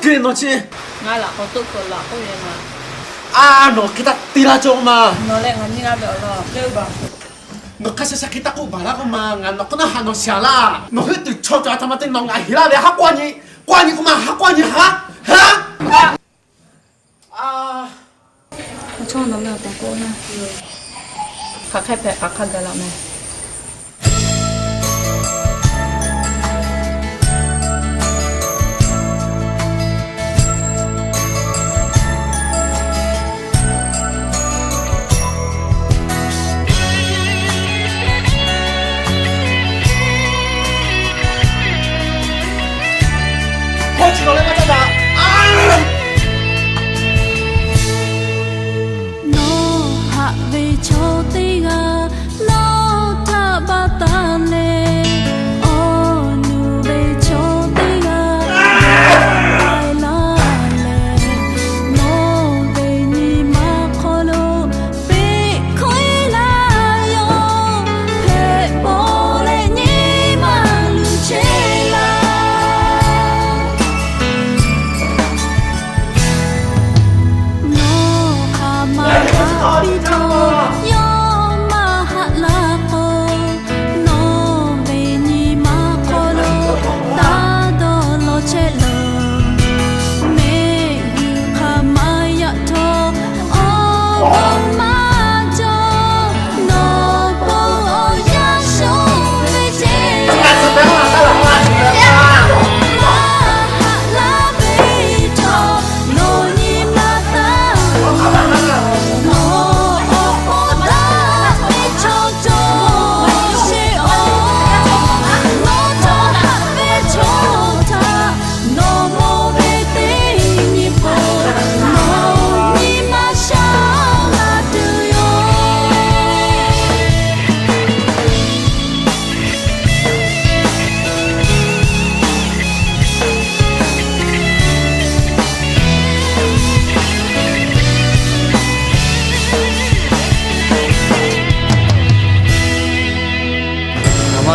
kira no chi. Nga là có tục là có gì mà. No kita tira cho ma. Nó lại ngắn như là được rồi. Lưu bảo. No kasi sa kita ko bala ko ma ngano ko na hano siala. No hitu cho cho tama tin nong ai hila le ha kwani ko ma ha kwani ha. Ha? Cho nó mèo té cô nha. Khắc hay phải khắc được lắm này. Chỉ nó lên mà ta nó hạ về cho tây ga nó ta ba ta nè ô nu về cho tây ga ai la lệ nó về ni ma kholo be khoi la yo he bo le ni ma lu che la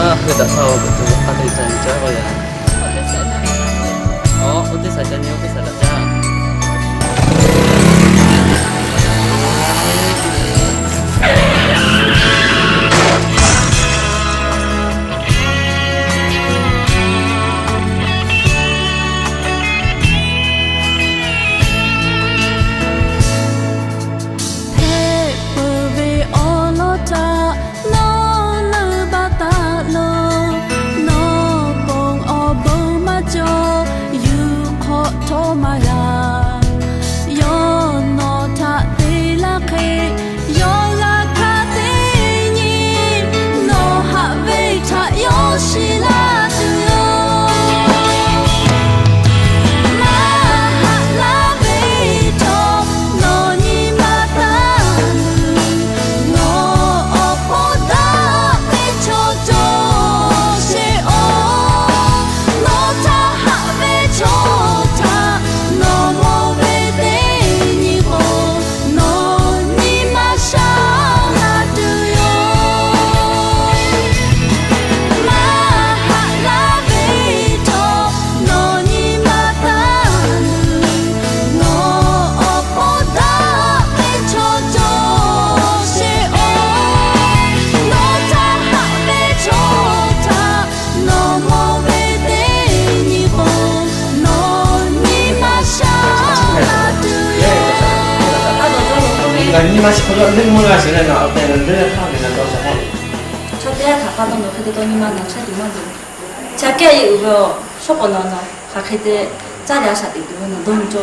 Aku tak tahu betul ada di Jawa ya. Oh, udah saja nih, oke saja.你妈是不是你们那现在那在那那他给那多少号Cho té khắc khắc đông được cái ni mà nó sẽ điểm mà được. Cha cái yêu vào shop nó khắc cái cha đã sát được nó đông cho.